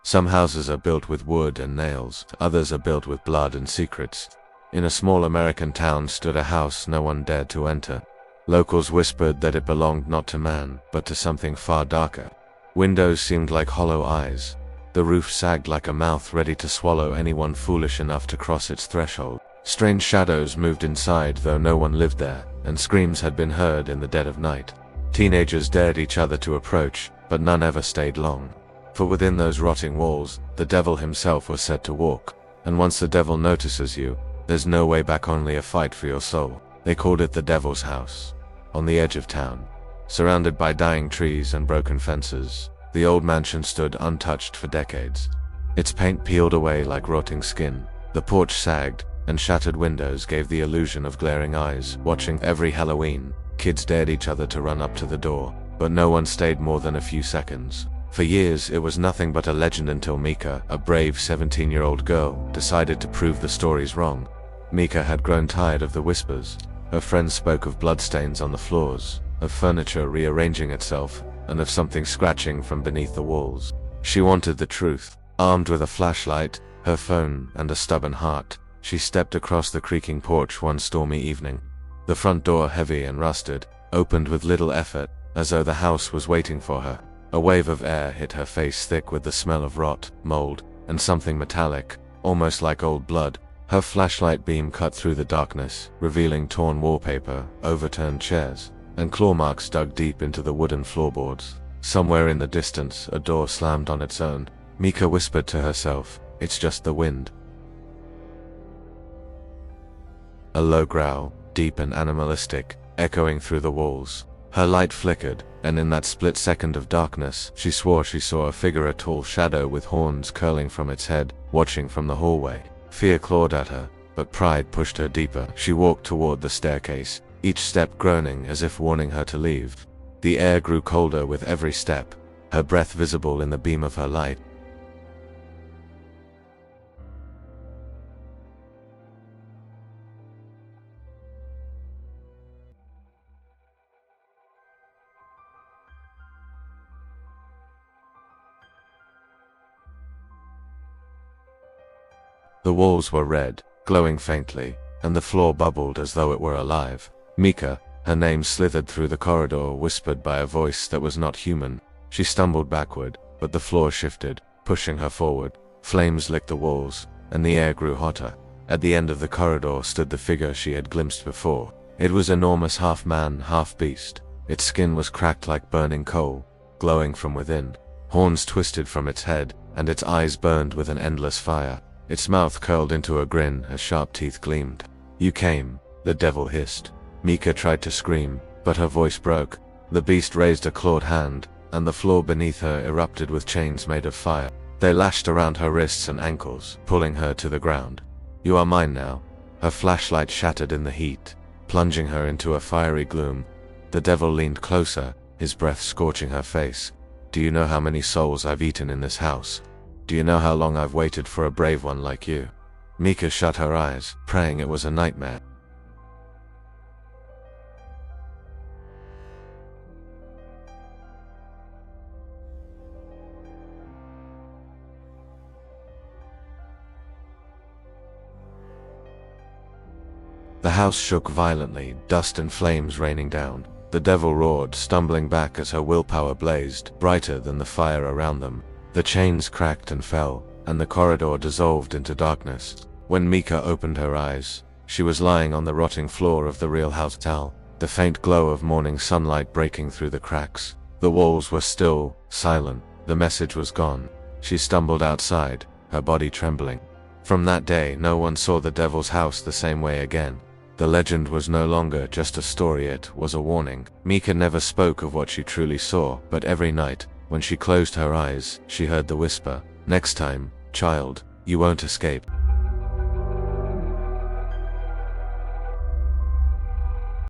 Some houses are built with wood and nails, others are built with blood and secrets. In a small American town stood a house no one dared to enter. Locals whispered that it belonged not to man, but to something far darker. Windows seemed like hollow eyes. The roof sagged like a mouth ready to swallow anyone foolish enough to cross its threshold. Strange shadows moved inside, though no one lived there, and screams had been heard in the dead of night. Teenagers dared each other to approach, but none ever stayed long. For within those rotting walls, the devil himself was said to walk. And once the devil notices you, there's no way back, only a fight for your soul. They called it the Devil's House. On the edge of town, surrounded by dying trees and broken fences, the old mansion stood untouched for decades. Its paint peeled away like rotting skin. The porch sagged, and shattered windows gave the illusion of glaring eyes. Watching every Halloween, kids dared each other to run up to the door, but no one stayed more than a few seconds. For years, it was nothing but a legend until Mika, a brave 17-year-old girl, decided to prove the stories wrong. Mika had grown tired of the whispers. Her friends spoke of bloodstains on the floors, of furniture rearranging itself, and of something scratching from beneath the walls. She wanted the truth. Armed with a flashlight, her phone, and a stubborn heart, she stepped across the creaking porch one stormy evening. The front door, heavy and rusted, opened with little effort, as though the house was waiting for her. A wave of air hit her face, thick with the smell of rot, mold, and something metallic, almost like old blood. Her flashlight beam cut through the darkness, revealing torn wallpaper, overturned chairs, and claw marks dug deep into the wooden floorboards. Somewhere in the distance, a door slammed on its own. Mika whispered to herself, "It's just the wind." A low growl, deep and animalistic, echoing through the walls. Her light flickered, and in that split second of darkness, she swore she saw a figure, a tall shadow with horns curling from its head, watching from the hallway. Fear clawed at her, but pride pushed her deeper. She walked toward the staircase, each step groaning as if warning her to leave. The air grew colder with every step, her breath visible in the beam of her light. The walls were red, glowing faintly, and the floor bubbled as though it were alive. Mika, her name slithered through the corridor, whispered by a voice that was not human. She stumbled backward, but the floor shifted, pushing her forward. Flames licked the walls, and the air grew hotter. At the end of the corridor stood the figure she had glimpsed before. It was enormous, half man, half beast. Its skin was cracked like burning coal, glowing from within. Horns twisted from its head, and its eyes burned with an endless fire. Its mouth curled into a grin as sharp teeth gleamed. "You came," the devil hissed. Mika tried to scream, but her voice broke. The beast raised a clawed hand, and the floor beneath her erupted with chains made of fire. They lashed around her wrists and ankles, pulling her to the ground. "You are mine now." Her flashlight shattered in the heat, plunging her into a fiery gloom. The devil leaned closer, his breath scorching her face. "Do you know how many souls I've eaten in this house? Do you know how long I've waited for a brave one like you?" Mika shut her eyes, praying it was a nightmare. The house shook violently, dust and flames raining down. The devil roared, stumbling back as her willpower blazed, brighter than the fire around them. The chains cracked and fell, and the corridor dissolved into darkness. When Mika opened her eyes, she was lying on the rotting floor of the real house, the faint glow of morning sunlight breaking through the cracks. The walls were still, silent. The message was gone. She stumbled outside, her body trembling. From that day, no one saw the devil's house the same way again. The legend was no longer just a story, it was a warning. Mika never spoke of what she truly saw, but every night, when she closed her eyes, she heard the whisper, "Next time, child, you won't escape."